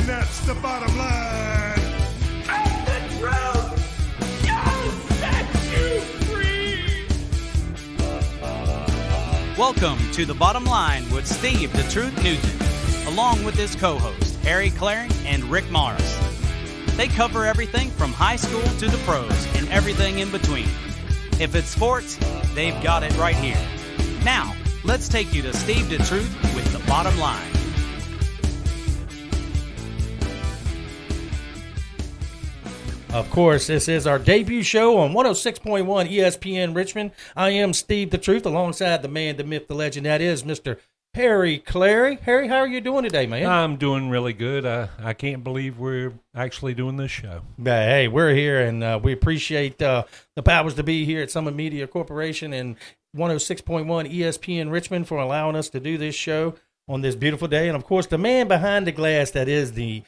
that's the bottom line. And the truth shall set you free. Welcome to The Bottom Line with Steve the Truth Nugent, along with his co-host, Harry Clary and Rick Morris. They cover everything from high school to the pros and everything in between. If it's sports, they've got it right here. Now, let's take you to Steve the Truth with The Bottom Line. Of course, this is our debut show on 106.1 ESPN Richmond. I am Steve the Truth, alongside the man, the myth, the legend, that is Mr. Harry Clary. Harry, how are you doing today, man? I'm doing really good. I can't believe we're actually doing this show. Hey, we're here, and we appreciate the powers to be here at Summit Media Corporation and 106.1 ESPN Richmond for allowing us to do this show on this beautiful day. And, of course, the man behind the glass, that is the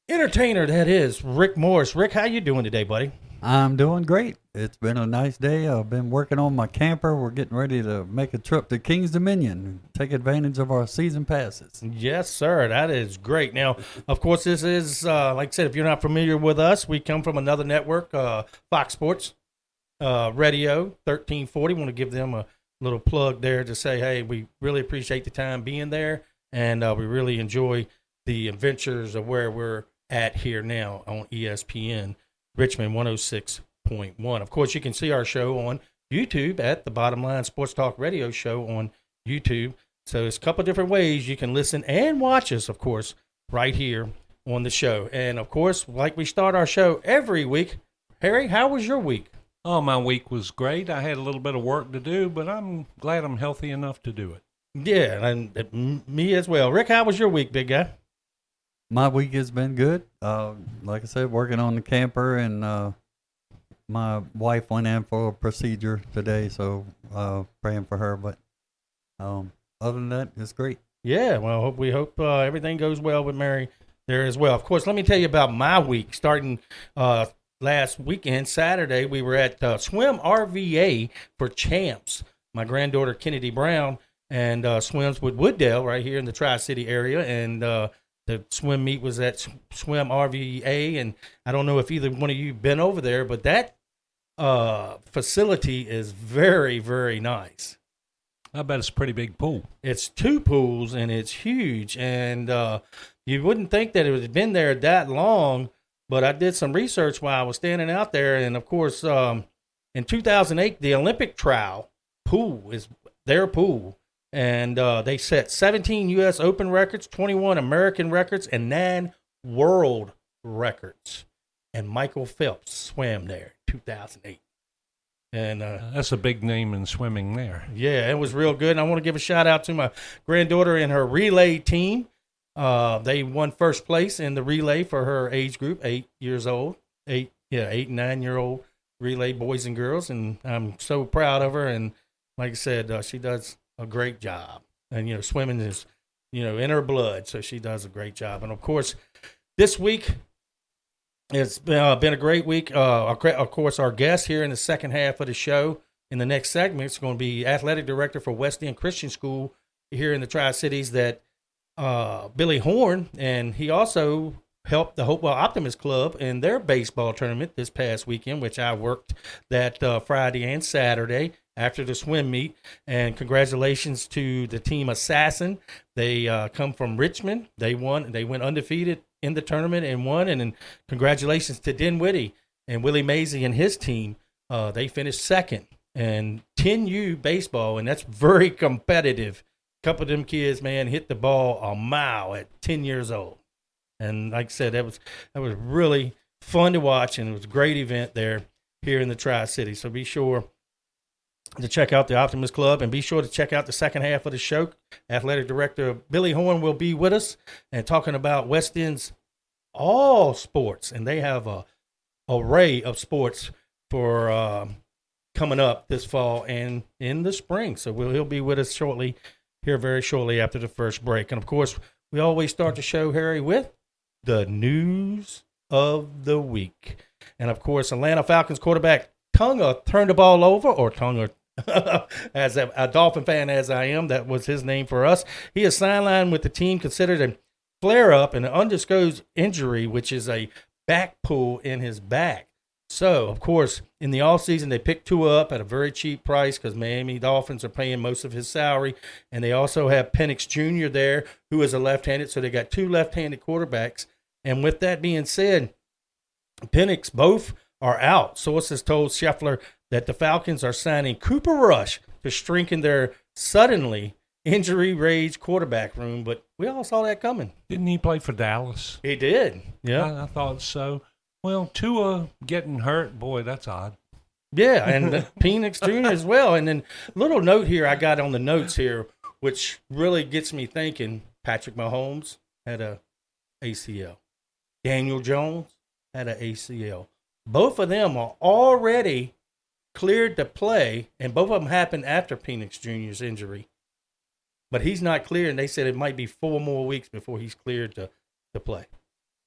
entertainer, that is Rick Morris. Rick, how you doing today, buddy? I'm doing great. It's been a nice day. I've been working on my camper. We're getting ready to make a trip to King's Dominion, take advantage of our season passes. Yes, sir. That is great. Now, of course, this is, like I said, if you're not familiar with us, we come from another network, Fox Sports Radio 1340. Want to give them a little plug there to say, hey, we really appreciate the time being there, and we really enjoy the adventures of where we're at here now on ESPN Richmond 106.1. Of course, you can see our show on YouTube at the Bottom Line Sports Talk Radio Show on YouTube. So it's a couple different ways you can listen and watch us, of course, right here on the show. And, of course, like we start our show every week, Harry, how was your week? Oh, my week was great. I had a little bit of work to do, but I'm glad I'm healthy enough to do it. Yeah, and me as well. Rick, how was your week, big guy? My week has been good. Like I said, working on the camper, and my wife went in for a procedure today, so praying for her. But other than that, it's great. Yeah, well, we hope everything goes well with Mary there as well. Of course, let me tell you about my week. Starting last weekend, Saturday, we were at Swim RVA for Champs. My granddaughter, Kennedy Brown, and swims with Wooddale right here in the Tri-City area, and the swim meet was at Swim RVA, and I don't know if either one of you been over there, but that facility is very, very nice. I bet it's a pretty big pool. It's 2 pools, and it's huge, and you wouldn't think that it had been there that long, but I did some research while I was standing out there, and of course, in 2008, the Olympic trial pool is their pool. And they set 17 U.S. Open records, 21 American records, and 9 world records. And Michael Phelps swam there in 2008. And that's a big name in swimming there. Yeah, it was real good. And I want to give a shout out to my granddaughter and her relay team. They won first place in the relay for her age group, 8 years old, 8 and 9 year old relay boys and girls. And I'm so proud of her. And like I said, she does a great job, and swimming is in her blood, so she does a great job. And of course, this week it's been a great week. Of course, our guest here in the second half of the show in the next segment is going to be athletic director for West End Christian School here in the Tri-Cities, that Billy Horne, and he also helped the Hopewell Optimist Club in their baseball tournament this past weekend, which I worked that Friday and Saturday after the swim meet. And congratulations to the team Assassin. They come from Richmond. They won. They went undefeated in the tournament and won. And then congratulations to Dinwiddie and Willie Mazie and his team. They finished second. And 10U baseball, and that's very competitive. A couple of them kids, man, hit the ball a mile at 10 years old. And like I said, that was really fun to watch, and it was a great event there here in the Tri-City. So be sure to check out the Optimist Club, and be sure to check out the second half of the show. Athletic Director Billy Horne will be with us and talking about West End's all sports, and they have a array of sports for coming up this fall and in the spring. So he'll be with us very shortly after the first break. And of course, we always start the show, Harry, with the news of the week. And of course, Atlanta Falcons quarterback Tunga turned the ball over, or Tunga, as a Dolphin fan as I am, that was his name for us. He is sidelined with the team, considered flare up and an undisclosed injury, which is a back pull in his back. So, of course, in the offseason, they picked Tua up at a very cheap price because Miami Dolphins are paying most of his salary. And they also have Penix Jr. there, who is a left-handed. So they got 2 left-handed quarterbacks. And with that being said, Penix, both are out. Sources told Scheffler that the Falcons are signing Cooper Rush to strengthen their suddenly injury-raged quarterback room. But we all saw that coming. Didn't he play for Dallas? He did. Yeah. I thought so. Well, Tua getting hurt, boy, that's odd. Yeah, and Penix Jr. as well. And then little note here I got on the notes here, which really gets me thinking. Patrick Mahomes had a ACL. Daniel Jones had an ACL. Both of them are already cleared to play, and both of them happened after Penix Jr.'s injury. But he's not cleared, and they said it might be 4 more weeks before he's cleared to play.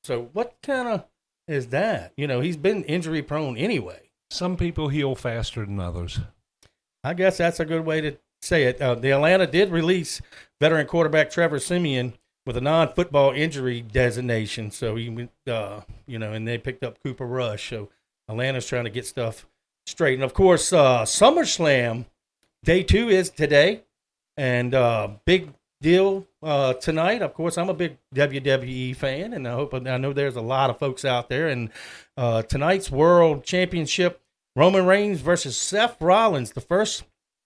So what kind of is that? You know, he's been injury prone anyway. Some people heal faster than others. I guess that's a good way to say it. The Atlanta did release veteran quarterback Trevor Siemian with a non-football injury designation. So he went, and they picked up Cooper Rush. So Atlanta's trying to get stuff straight. And of course, SummerSlam Day 2 is today, and big deal tonight. Of course, I'm a big WWE fan, and I know there's a lot of folks out there. And tonight's World Championship, Roman Reigns versus Seth Rollins.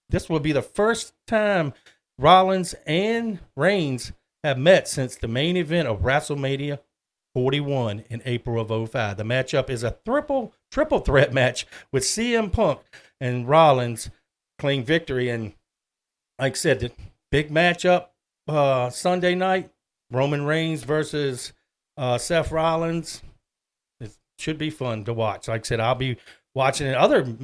This will be the first time Rollins and Reigns have met since the main event of WrestleMania 41 in April of 2005. The matchup is a triple threat match with CM Punk and Rollins claim victory. And like I said, the big matchup Sunday night, Roman Reigns versus Seth Rollins. It should be fun to watch. Like I said, I'll be watching it. Other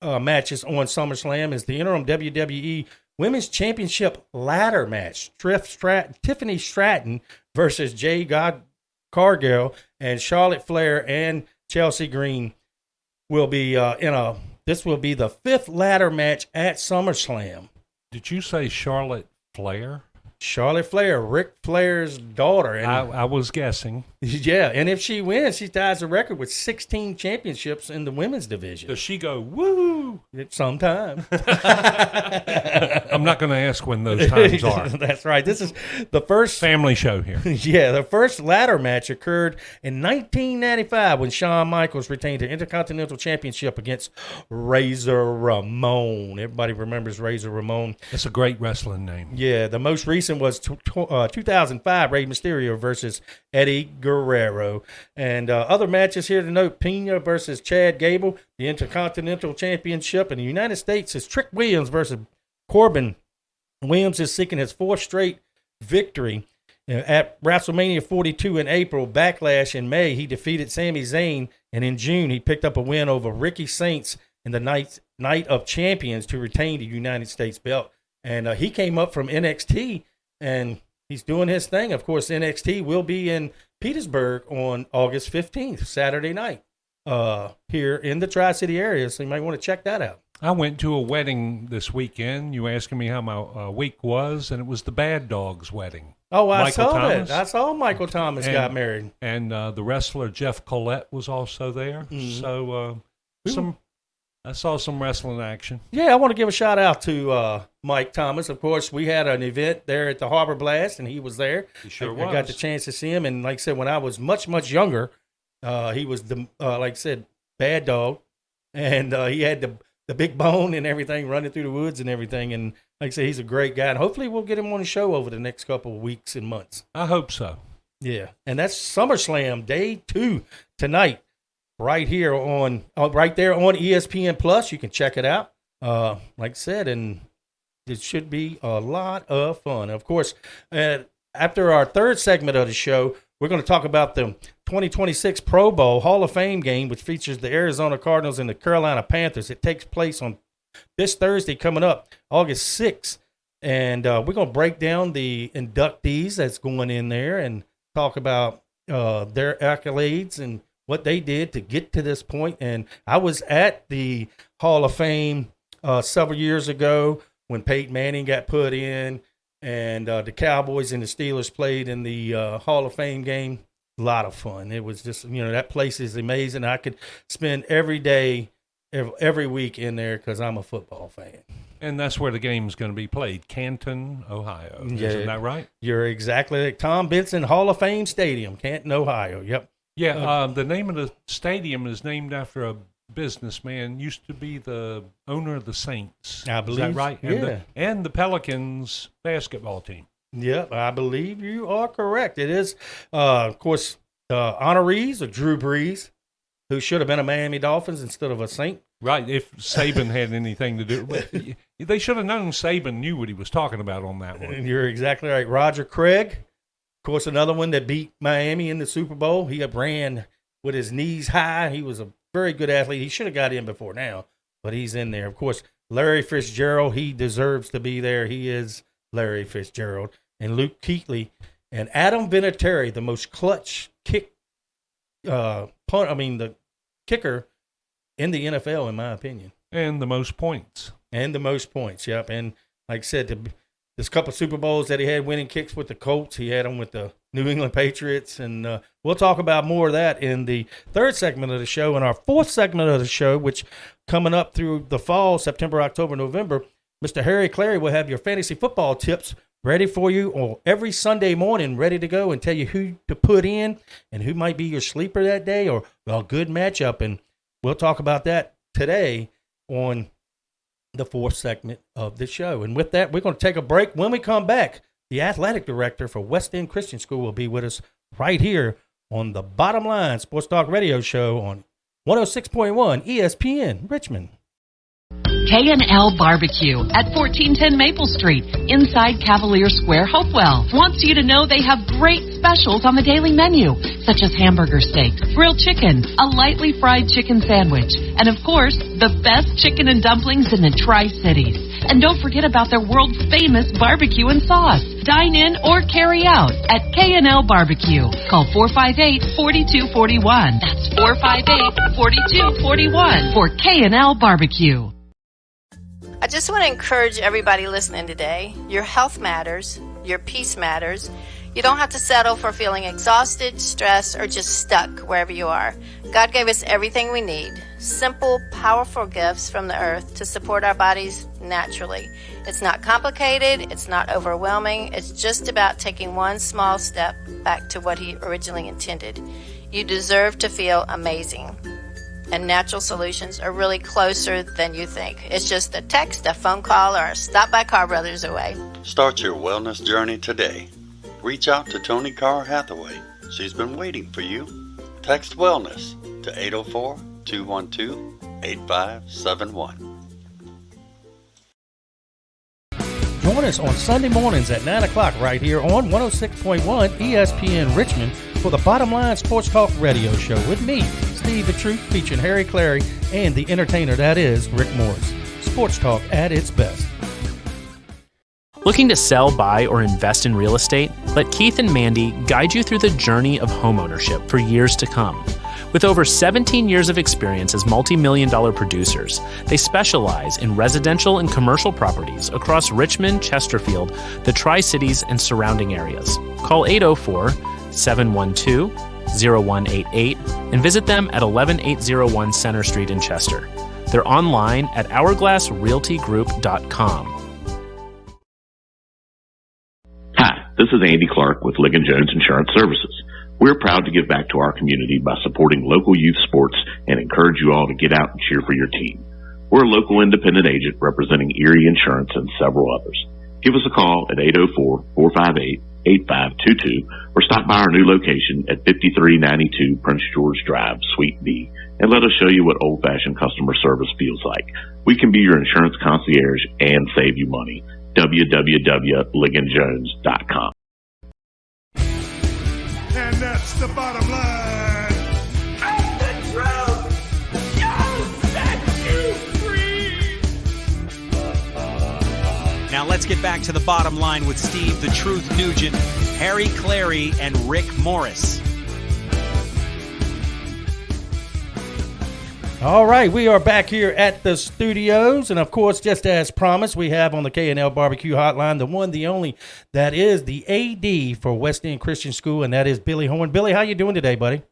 matches on SummerSlam is the interim WWE Women's Championship ladder match. Tiffany Stratton versus Jade Cargill, and Charlotte Flair and Chelsea Green will be this will be the 5th ladder match at SummerSlam. Did you say Charlotte Flair? Charlotte Flair, Ric Flair's daughter. And I was guessing. Yeah, and if she wins, she ties the record with 16 championships in the women's division. Does she go, woo? Sometime. I'm not going to ask when those times are. That's right. This is the first family show here. Yeah, the first ladder match occurred in 1995 when Shawn Michaels retained the Intercontinental Championship against Razor Ramon. Everybody remembers Razor Ramon. That's a great wrestling name. Yeah, the most recent was 2005 Rey Mysterio versus Eddie Guerrero. And other matches here to note: Pena versus Chad Gable, the Intercontinental Championship in the United States is Trick Williams versus Corbin. Williams is seeking his 4th straight victory. At WrestleMania 42 in April, Backlash in May, he defeated Sami Zayn, and in June he picked up a win over Ricky Saints in the Night of Champions to retain the United States belt. And he came up from NXT, and he's doing his thing. Of course, NXT will be in Petersburg on August 15th, Saturday night, here in the Tri-City area. So you might want to check that out. I went to a wedding this weekend. You were asking me how my week was, and it was the Bad Dog's wedding. Oh, I Michael saw Thomas. that. I saw Michael Thomas got married. And the wrestler Jeff Collette was also there. Mm-hmm. So I saw some wrestling action. Yeah, I want to give a shout out to Mike Thomas. Of course, we had an event there at the Harbor Blast, and he was there. He sure was. I got the chance to see him, and like I said, when I was much, much younger, he was the like I said, Bad Dog, and he had the big bone and everything, running through the woods and everything. And like I said, he's a great guy, and hopefully we'll get him on the show over the next couple of weeks and months. I hope so. Yeah, and that's SummerSlam Day 2 tonight. Right there on ESPN Plus. You can check it out. Like I said, and it should be a lot of fun. Of course, after our 3rd segment of the show, we're going to talk about the 2026 Pro Bowl Hall of Fame game, which features the Arizona Cardinals and the Carolina Panthers. It takes place on this Thursday coming up, August 6th. And we're going to break down the inductees that's going in there and talk about their accolades and what they did to get to this point. And I was at the Hall of Fame several years ago when Peyton Manning got put in. and the Cowboys and the Steelers played in the Hall of Fame game. A lot of fun. It was just, that place is amazing. I could spend every day, every week in there because I'm a football fan. And that's where the game's going to be played, Canton, Ohio. Yeah, Isn't that right? You're exactly right. Tom Benson Hall of Fame Stadium, Canton, Ohio. Yep. Yeah, the name of the stadium is named after a businessman, used to be the owner of the Saints. I believe. Is that right? Yeah. And the Pelicans basketball team. Yep, I believe you are correct. It is, of course, honorees of Drew Brees, who should have been a Miami Dolphins instead of a Saint. Right, if Saban had anything to do with it. They should have known Saban knew what he was talking about on that one. You're exactly right. Roger Craig, of course, another one that beat Miami in the Super Bowl. He ran with his knees high. He was a very good athlete. He should have got in before now, but he's in there. Of course, Larry Fitzgerald, he deserves to be there. He is Larry Fitzgerald. And Luke Kuechly and Adam Vinatieri, the most clutch the kicker in the NFL, in my opinion. And the most points. Yep. And like I said, this couple of Super Bowls that he had winning kicks with the Colts, he had them with the New England Patriots. And we'll talk about more of that in the third segment of the show. And our fourth segment of the show, which coming up through the fall, September, October, November, Mr. Harry Clary will have your fantasy football tips ready for you on every Sunday morning, ready to go and tell you who to put in and who might be your sleeper that day or a good matchup. And we'll talk about that today on the fourth segment of the show. And with that, we're going to take a break. When we come back, the athletic director for West End Christian School will be with us right here on the Bottom Line Sports Talk Radio Show on 106.1 ESPN Richmond. K&L Barbecue at 1410 Maple Street, inside Cavalier Square, Hopewell, wants you to know they have great specials on the daily menu, such as hamburger steak, grilled chicken, a lightly fried chicken sandwich, and of course, the best chicken and dumplings in the Tri-Cities. And don't forget about their world-famous barbecue and sauce. Dine in or carry out at K&L Barbecue. Call 458-4241. That's 458-4241 for K&L Barbecue. I just want to encourage everybody listening today. Your health matters. Your peace matters. You don't have to settle for feeling exhausted, stressed, or just stuck wherever you are. God gave us everything we need. Simple, powerful gifts from the earth to support our bodies naturally. It's not complicated. It's not overwhelming. It's just about taking one small step back to what He originally intended. You deserve to feel amazing. And natural solutions are really closer than you think. It's just a text, a phone call, or a stop by Carr Brothers away. Start your wellness journey today. Reach out to Tony Carr Hathaway. She's been waiting for you. Text wellness to 804-212-8571. Join us on Sunday mornings at 9 o'clock right here on 106.1 ESPN Richmond for the Bottom Line Sports Talk Radio Show with me, Steve the Truth, featuring Harry Clary and the entertainer that is Rick Morris. Sports Talk at its best. Looking to sell, buy, or invest in real estate? Let Keith and Mandy guide you through the journey of homeownership for years to come. With over 17 years of experience as multi-million-dollar producers, they specialize in residential and commercial properties across Richmond, Chesterfield, the Tri-Cities, and surrounding areas. Call 804-712-0188 and visit them at 11801 Center Street in Chester. They're online at hourglassrealtygroup.com. Hi, this is Andy Clark with Ligon Jones Insurance Services. We're proud to give back to our community by supporting local youth sports and encourage you all to get out and cheer for your team. We're a local independent agent representing Erie Insurance and several others. Give us a call at 804-458-8522 or stop by our new location at 5392 Prince George Drive, Suite B, and let us show you what old-fashioned customer service feels like. We can be your insurance concierge and save you money. www.ligonjones.com. And that's the bottom line. And the truth shall set you free. Now let's get back to the bottom line with Steve the Truth Nugent, Harry Clary, and Rick Morris. All right, we are back here at the studios, and of course, just as promised, we have on the K&L Barbecue Hotline the one, the only, that is the AD for West End Christian School, and that is Billy Horne. Billy, how you doing today, buddy?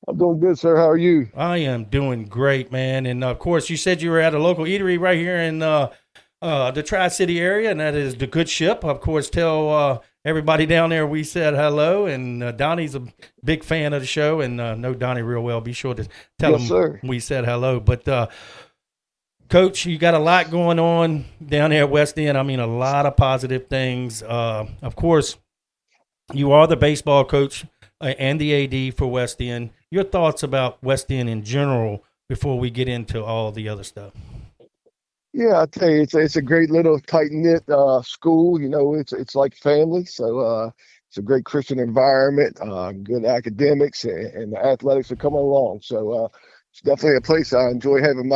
I'm doing good, sir. How are you? I am doing great, man. And of course, you said you were at a local eatery right here in the Tri-City area, and that is the Good Ship. Of course, tell everybody down there we said hello, and Donnie's a big fan of the show, and know Donnie real well. Be sure to tell him we said hello. But Coach, you got a lot going on down there at West End. I mean, a lot of positive things. Of course, you are the baseball coach and the AD for West End. Your thoughts about West End in general before we get into all the other stuff? Yeah, I tell you, it's a great little tight knit school. You know, it's like family. So it's a great Christian environment, good academics, and the athletics are coming along. So it's definitely a place I enjoy having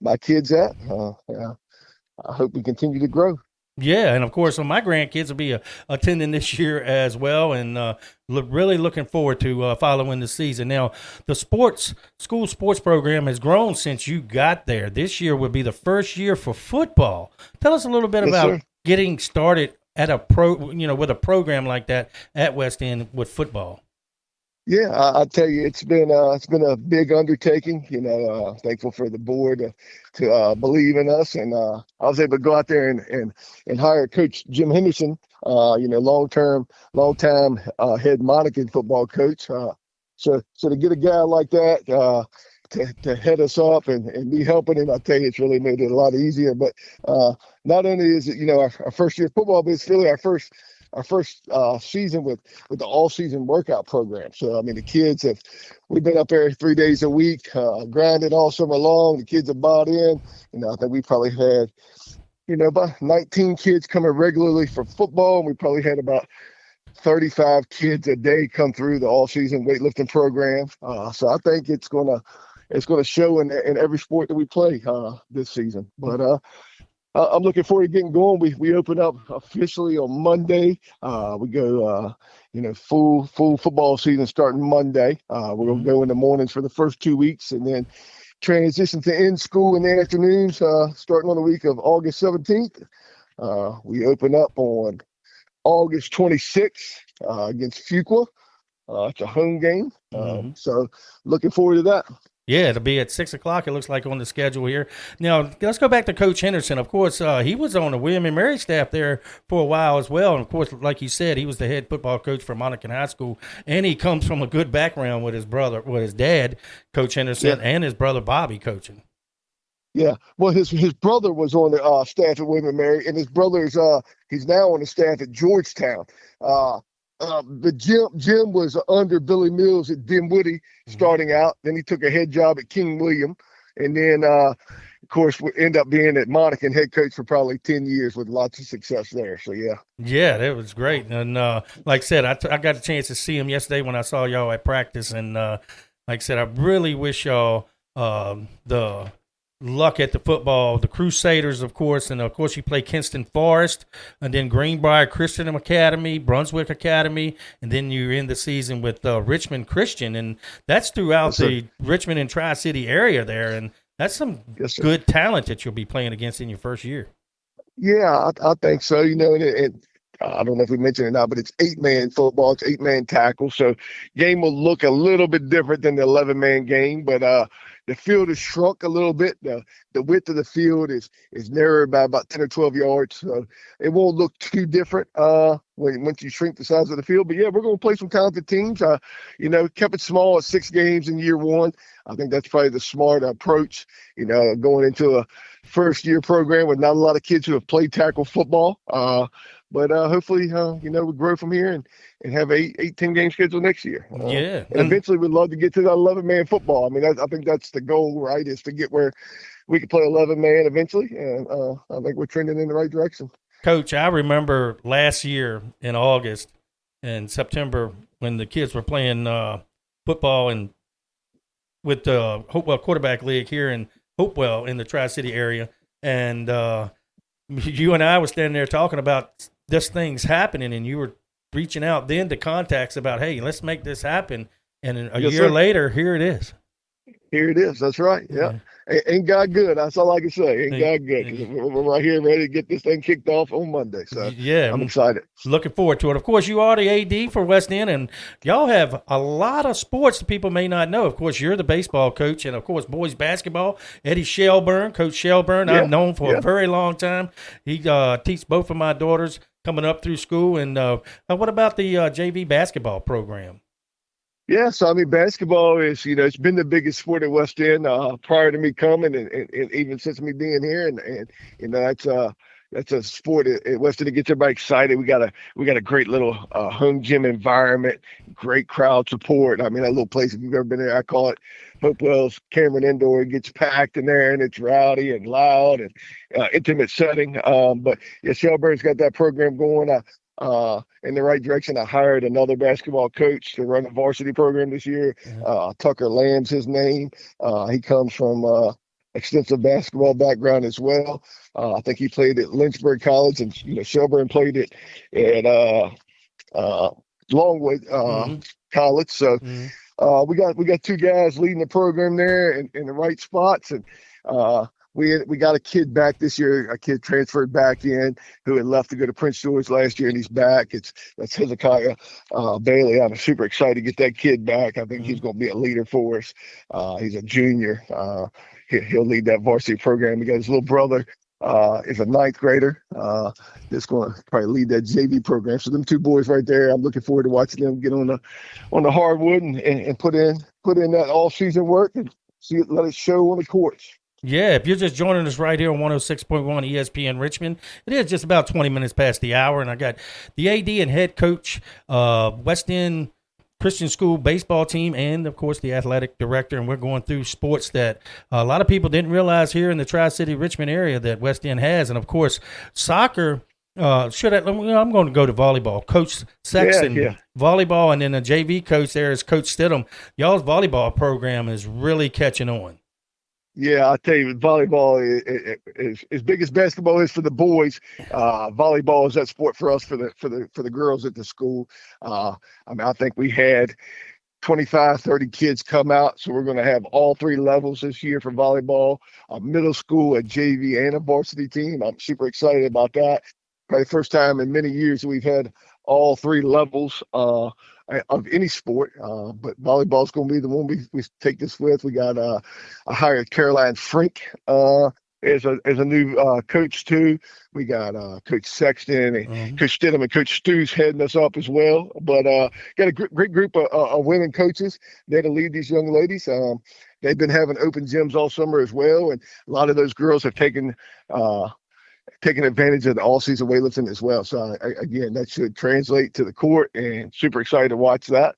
my kids at. I hope we continue to grow. Yeah, and of course, my grandkids will be attending this year as well, and really looking forward to following the season. Now, the school sports program has grown since you got there. This year will be the first year for football. Tell us a little bit about getting started at with a program like that at West End with football. Yeah, I tell you, it's been a big undertaking. You know, thankful for the board to believe in us, and I was able to go out there and hire Coach Jim Henderson. You know, long time head Monacan football coach. So to get a guy like that to head us up and be helping him, I tell you, it's really made it a lot easier. But not only is it our first year of football, but it's really our first season with the all-season workout program. So, I mean, we've been up there 3 days a week, grinding all summer long. The kids have bought in. You know, I think we probably had, about 19 kids coming regularly for football, and we probably had about 35 kids a day come through the all-season weightlifting program. So I think it's gonna show in every sport that we play this season. But I'm looking forward to getting going. We open up officially on Monday. We go, full football season starting Monday. We're going to go in the mornings for the first 2 weeks, and then transition to in school in the afternoons, starting on the week of August 17th. We open up on August 26th against Fuqua. It's a home game. So looking forward to that. Yeah, it'll be at 6 o'clock, it looks like, on the schedule here. Now, let's go back to Coach Henderson. Of course, he was on the William and Mary staff there for a while as well. And, of course, like you said, he was the head football coach for Monacan High School. And he comes from a good background with his dad, Coach Henderson, and his brother Bobby coaching. Yeah, well, his brother was on the staff at William and Mary, and his brother's he's now on the staff at Georgetown. But Jim was under Billy Mills at Dinwiddie starting out. Then he took a head job at King William, and then of course we end up being at Monacan head coach for probably 10 years with lots of success there. So yeah, that was great. And like I said, I got a chance to see him yesterday when I saw y'all at practice, and like I said, I really wish y'all the luck at the football. The Crusaders, of course, and of course you play Kinston Forest, and then Greenbrier Christian Academy, Brunswick Academy, and then you're in the season with Richmond Christian, and that's throughout the Richmond and Tri-City area there, and that's some good talent that you'll be playing against in your first year. Yeah, I think so. And I don't know if we mentioned it now, but it's 8-man football. It's 8-man tackle. So game will look a little bit different than the 11-man game, but the field is shrunk a little bit. The width of the field is narrowed by about 10 or 12 yards. So it won't look too different once you shrink the size of the field. But, yeah, we're going to play some talented teams. Kept it small at 6 games in year one. I think that's probably the smart approach, going into a first-year program with not a lot of kids who have played tackle football. But hopefully, we grow from here and have a 10-game schedule next year. And eventually we'd love to get to that 11-man football. I mean, I think that's the goal, right, is to get where we can play 11-man eventually. And I think we're trending in the right direction. Coach, I remember last year in August and September when the kids were playing football and with the Hopewell Quarterback League here in Hopewell in the Tri-City area. And you and I were standing there talking about this thing's happening, and you were reaching out then to contacts about, hey, let's make this happen. And a year later, here it is. Here it is. That's right. Yeah. Ain't God good? That's all I can say. Ain't God good? 'Cause we're right here ready to get this thing kicked off on Monday. So yeah, I'm excited. Looking forward to it. Of course, you are the AD for West End, and y'all have a lot of sports that people may not know. Of course, you're the baseball coach, and of course, boys basketball. Eddie Shelburne, Coach Shelburne, I've known for a very long time. He teaches both of my daughters coming up through school. And what about the JV basketball program? Yeah, so I mean, basketball is, it's been the biggest sport at West End prior to me coming, and even since me being here, and that's a sport at West End that gets everybody excited. We got a great little home gym environment, great crowd support. I mean, that little place, if you've ever been there, I call it Hopewell's Cameron Indoor. It gets packed in there, and it's rowdy and loud and intimate setting. But yeah, Shelburne's got that program going. In the right direction. I hired another basketball coach to run the varsity program this year. Tucker Lamb's his name. He comes from extensive basketball background as well. I think he played at Lynchburg College, and Shelburne played at Longwood College. So we got two guys leading the program there in the right spots, and we got a kid back this year. A kid transferred back in who had left to go to Prince George last year, and he's back. That's Hezekiah Bailey. I'm super excited to get that kid back. I think he's going to be a leader for us. He's a junior. He'll lead that varsity program. We got his little brother is a ninth grader. That's going to probably lead that JV program. So them two boys right there, I'm looking forward to watching them get on the hardwood and put in that all season work and let it show on the courts. Yeah, if you're just joining us right here on 106.1 ESPN Richmond, it is just about 20 minutes past the hour, and I got the AD and head coach West End Christian School baseball team and, of course, the athletic director, and we're going through sports that a lot of people didn't realize here in the Tri-City Richmond area that West End has, and, of course, soccer. I'm going to go to volleyball. Coach Sexton, volleyball, and then the JV coach there is Coach Stidham. Y'all's volleyball program is really catching on. Yeah, I'll tell you, volleyball is as big as basketball is for the boys. Volleyball is that sport for us for the girls at the school. I think we had 25, 30 kids come out, so we're going to have all three levels this year for volleyball. A middle school, a JV, and a varsity team. I'm super excited about that. Probably the first time in many years we've had all three levels of any sport, but volleyball is going to be the one we take this with. We got I hired Caroline Frink as a new coach too. We got Coach Sexton and Coach Stidham and Coach Stu's heading us up as well. But got a great group of women coaches there to lead these young ladies. They've been having open gyms all summer as well, and a lot of those girls have taken advantage of the all-season weightlifting as well. So, again, that should translate to the court, and super excited to watch that.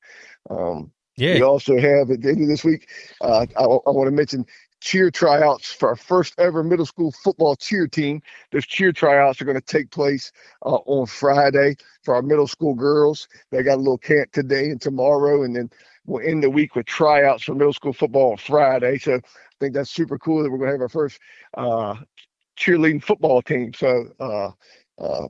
We also have, at the end of this week, I want to mention cheer tryouts for our first ever middle school football cheer team. Those cheer tryouts are going to take place on Friday for our middle school girls. They got a little camp today and tomorrow, and then we'll end the week with tryouts for middle school football on Friday. So I think that's super cool that we're going to have our first cheerleading football team. So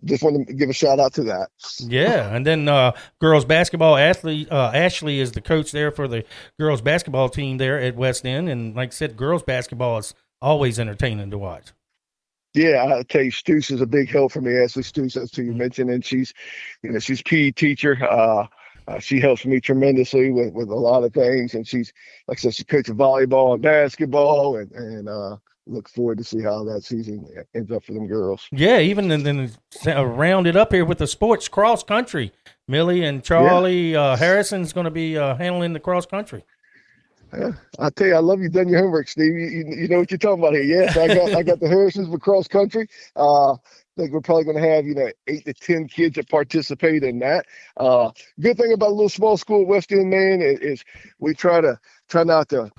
just want to give a shout out to that. Yeah, and then girls basketball. Ashley is the coach there for the girls basketball team there at West End, and like I said, girls basketball is always entertaining to watch. Yeah, I tell you, Stu's is a big help for me. Ashley Stu's, as you mentioned, and she's PE teacher. She helps me tremendously with a lot of things, and she's, like I said, she coaches volleyball and basketball, and look forward to see how that season ends up for them girls. Yeah, even then round it up here with the sports cross country. Millie and Charlie Harrison's going to be handling the cross country. Yeah, I tell you, I love you done your homework, Steve. You know what you're talking about here. Yes, I got the Harrisons for cross country. I think we're probably going to have 8 to 10 kids that participate in that. Good thing about a little small school at West End, man, is we try not to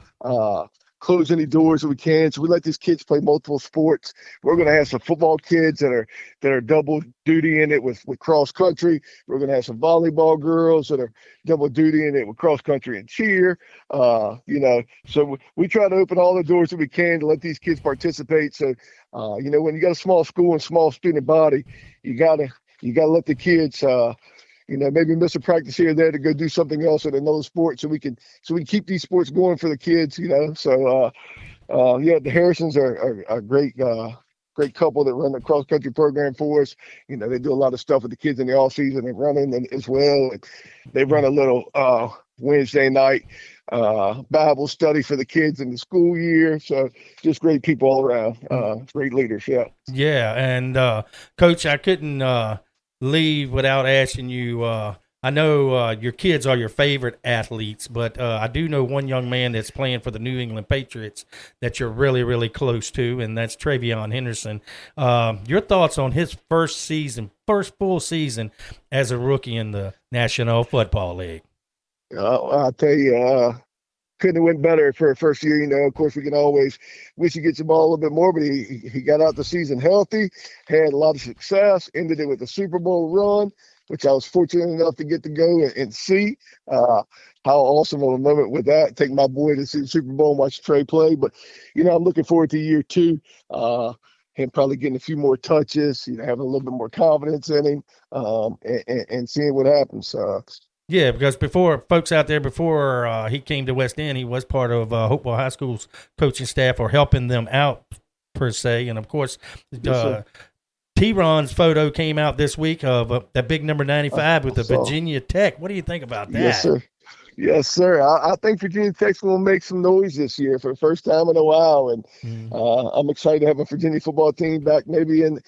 close any doors that we can. So we let these kids play multiple sports. We're going to have some football kids that are double duty in it with cross country. We're going to have some volleyball girls that are double duty in it with cross country and cheer. So we try to open all the doors that we can to let these kids participate. So, when you got a small school and small student body, you gotta let the kids maybe miss a practice here or there to go do something else in another sport, so we can keep these sports going for the kids. So the Harrisons are a great couple that run the cross country program for us. They do a lot of stuff with the kids in the off season and running and as well. And they run a little Wednesday night Bible study for the kids in the school year. So just great people all around. Great leaders. Yeah. Yeah. And Coach, I couldn't leave without asking you, I know your kids are your favorite athletes, but I do know one young man that's playing for the New England Patriots that you're really, really close to, and that's Travion Henderson. Your thoughts on his first full season as a rookie in the National Football League? I'll tell you, couldn't have went better for a first year. Of course, we can always wish he gets the ball a little bit more, but he got out the season healthy, had a lot of success, ended it with a Super Bowl run, which I was fortunate enough to get to go and see. How awesome of a moment with that. Take my boy to see the Super Bowl and watch Trey play. But, I'm looking forward to year two. Him probably getting a few more touches, having a little bit more confidence in him, and seeing what happens. Yeah, because before he came to West End, he was part of Hopewell High School's coaching staff or helping them out, per se. And, of course, T-Ron's photo came out this week of that big number 95 with the Virginia Tech. What do you think about that? Yes, sir. Yes, sir. I think Virginia Tech's going to make some noise this year for the first time in a while, and I'm excited to have a Virginia football team back, maybe in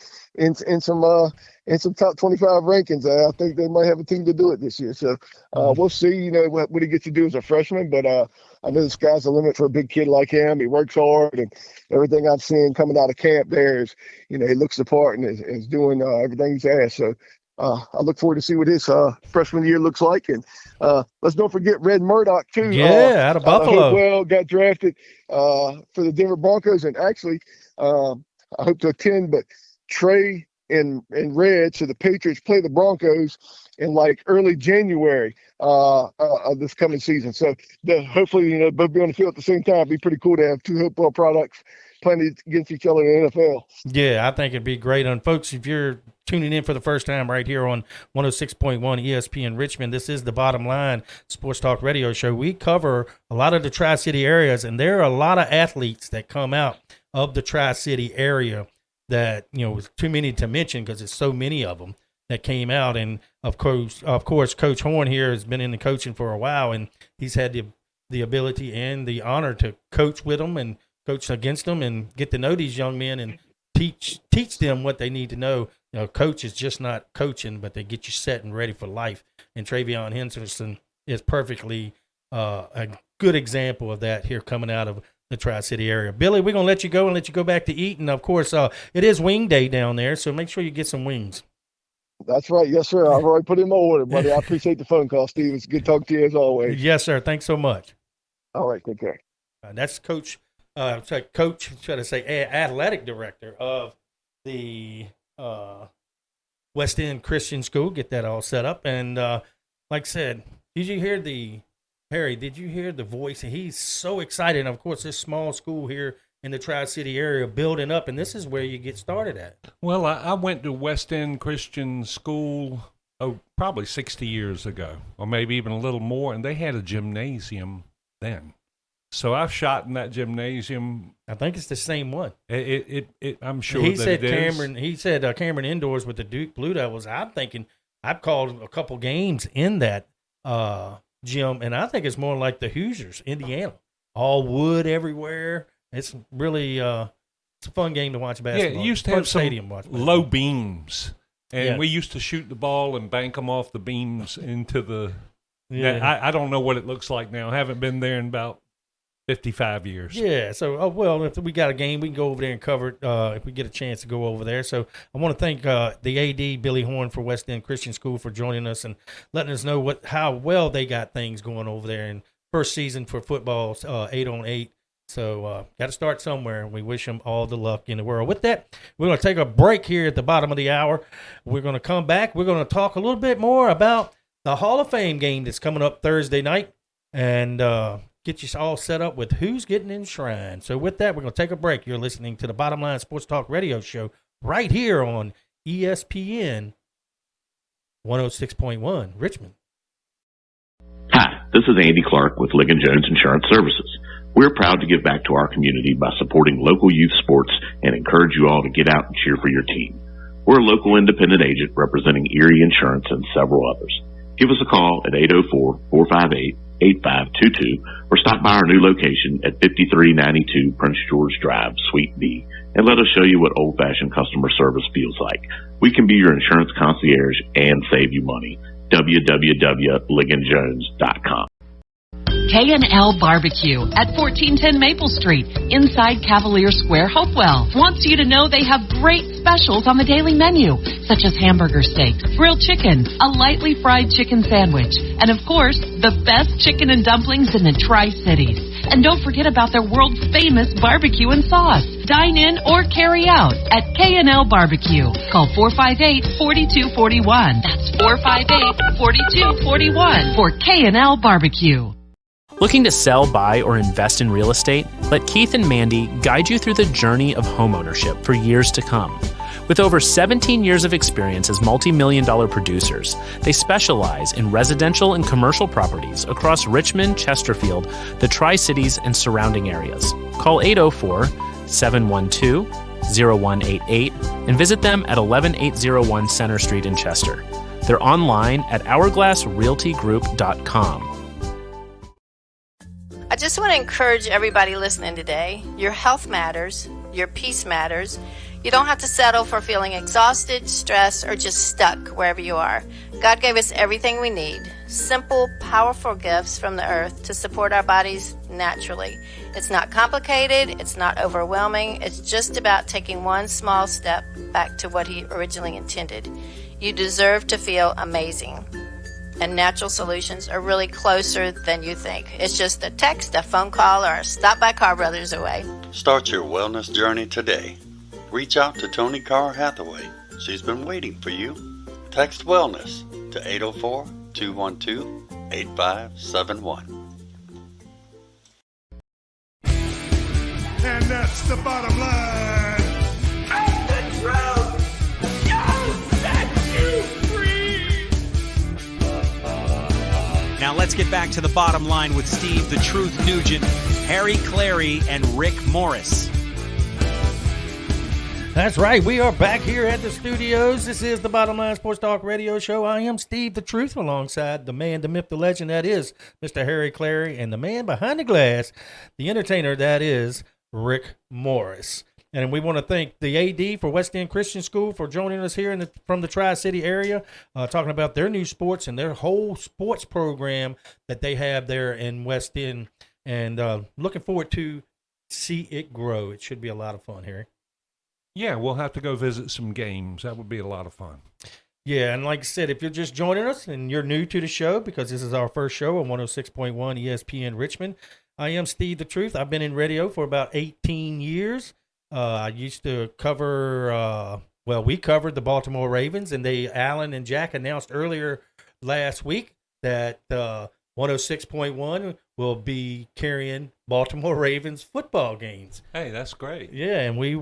some top 25 rankings. I think they might have a team to do it this year. So we'll see. What he gets to do as a freshman, but I know the sky's the limit for a big kid like him. He works hard, and everything I've seen coming out of camp there is, he looks the part and is doing everything he's asked. So. I look forward to see what his freshman year looks like. And let's don't forget Red Murdoch, too. Yeah, out of Buffalo. Hopewell got drafted for the Denver Broncos. And actually, I hope to attend, but Trey and Red, so the Patriots play the Broncos in early January of this coming season. So hopefully, both be on the field at the same time. It'd be pretty cool to have two Hopewell products playing against each other in the NFL. Yeah, I think it'd be great. And folks, if you're tuning in for the first time right here on 106.1 ESPN Richmond, this is the Bottom Line Sports Talk Radio Show. We cover a lot of the Tri-City areas, and there are a lot of athletes that come out of the Tri-City area that, was too many to mention because there's so many of them that came out. And of course, Coach Horne here has been in the coaching for a while, and he's had the ability and the honor to coach with them and coach against them and get to know these young men and teach them what they need to know. Coach is just not coaching, but they get you set and ready for life. And Travion Henderson is perfectly a good example of that here coming out of the Tri-City area. Billy, we're going to let you go and let you go back to eat. And, of course, it is wing day down there, so make sure you get some wings. That's right. Yes, sir. I've already put in my order, buddy. I appreciate the phone call, Steve. It's good talking to you as always. Yes, sir. Thanks so much. All right. Take care. That's Coach, athletic director of the West End Christian School. Get that all set up. And like I said, did you hear the voice? He's so excited. And of course, this small school here in the Tri-City area building up, and this is where you get started at. Well, I went to West End Christian School probably 60 years ago, or maybe even a little more, and they had a gymnasium then. So I've shot in that gymnasium. I think it's the same one. I'm sure he that said it Cameron. is. He said Cameron indoors with the Duke Blue Devils. I'm thinking I've called a couple games in that gym, and I think it's more like the Hoosiers, Indiana. All wood everywhere. It's really it's a fun game to watch basketball. Yeah, it used to have some low beams, and we used to shoot the ball and bank them off the beams into the. Yeah, I don't know what it looks like now. I haven't been there in about 55 years. Yeah, so, if we got a game, we can go over there and cover it if we get a chance to go over there. So I want to thank the AD, Billy Horne, for West End Christian School for joining us and letting us know how well they got things going over there in first season for football, 8-on-8. So got to start somewhere, and we wish them all the luck in the world. With that, we're going to take a break here at the bottom of the hour. We're going to come back. We're going to talk a little bit more about the Hall of Fame game that's coming up Thursday night and get you all set up with who's getting enshrined. So with that, we're going to take a break. You're listening to the Bottom Line Sports Talk Radio Show right here on ESPN 106.1 Richmond. Hi, this is Andy Clark with Ligon Jones Insurance Services. We're proud to give back to our community by supporting local youth sports and encourage you all to get out and cheer for your team. We're a local independent agent representing Erie Insurance and several others. Give us a call at 804-458-8522 or stop by our new location at 5392 Prince George Drive, Suite B, and let us show you what old-fashioned customer service feels like. We can be your insurance concierge and save you money. www.ligonjones.com. K&L Barbecue at 1410 Maple Street, inside Cavalier Square, Hopewell, wants you to know they have great specials on the daily menu, such as hamburger steaks, grilled chicken, a lightly fried chicken sandwich, and of course, the best chicken and dumplings in the Tri-Cities. And don't forget about their world-famous barbecue and sauce. Dine in or carry out at K&L Barbecue. Call 458-4241. That's 458-4241 for K&L Barbecue. Looking to sell, buy, or invest in real estate? Let Keith and Mandy guide you through the journey of homeownership for years to come. With over 17 years of experience as multi-million-dollar producers, they specialize in residential and commercial properties across Richmond, Chesterfield, the Tri-Cities, and surrounding areas. Call 804-712-0188 and visit them at 11801 Center Street in Chester. They're online at hourglassrealtygroup.com. I just want to encourage everybody listening today. Your health matters. Your peace matters. You don't have to settle for feeling exhausted, stressed, or just stuck wherever you are. God gave us everything we need. Simple, powerful gifts from the earth to support our bodies naturally. It's not complicated. It's not overwhelming. It's just about taking one small step back to what He originally intended. You deserve to feel amazing. And natural solutions are really closer than you think. It's just a text, a phone call, or a stop by Carr Brothers away. Start your wellness journey today. Reach out to Tony Carr Hathaway. She's been waiting for you. Text wellness to 804-212-8571. And that's the bottom line. And the truth, you'll set you free. Now let's get back to the bottom line with Steve the Truth Nugent, Harry Clary, and Rick Morris. That's right. We are back here at the studios. This is the Bottom Line Sports Talk Radio Show. I am Steve the Truth, alongside the man, the myth, the legend, that is Mr. Harry Clary, and the man behind the glass, the entertainer, that is Rick Morris. And we want to thank the AD for West End Christian School for joining us here from the Tri-City area, talking about their new sports and their whole sports program that they have there in West End. And looking forward to see it grow. It should be a lot of fun, Harry. Yeah, we'll have to go visit some games. That would be a lot of fun. Yeah, and like I said, if you're just joining us and you're new to the show, because this is our first show on 106.1 ESPN Richmond, I am Steve the Truth. I've been in radio for about 18 years. I used to cover, we covered the Baltimore Ravens, and Alan and Jack announced earlier last week that 106.1 will be carrying Baltimore Ravens football games. Hey, that's great. Yeah, and we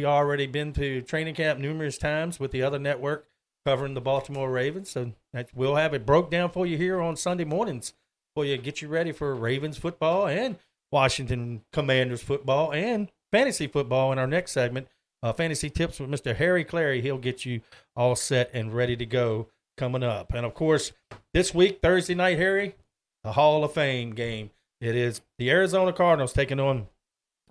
already been to training camp numerous times with the other network covering the Baltimore Ravens. So we'll have it broke down for you here on Sunday mornings for you, get you ready for Ravens football and Washington Commanders football and fantasy football in our next segment. Fantasy tips with Mr. Harry Clary. He'll get you all set and ready to go coming up. And of course, this week, Thursday night, Harry, the Hall of Fame game. It is the Arizona Cardinals taking on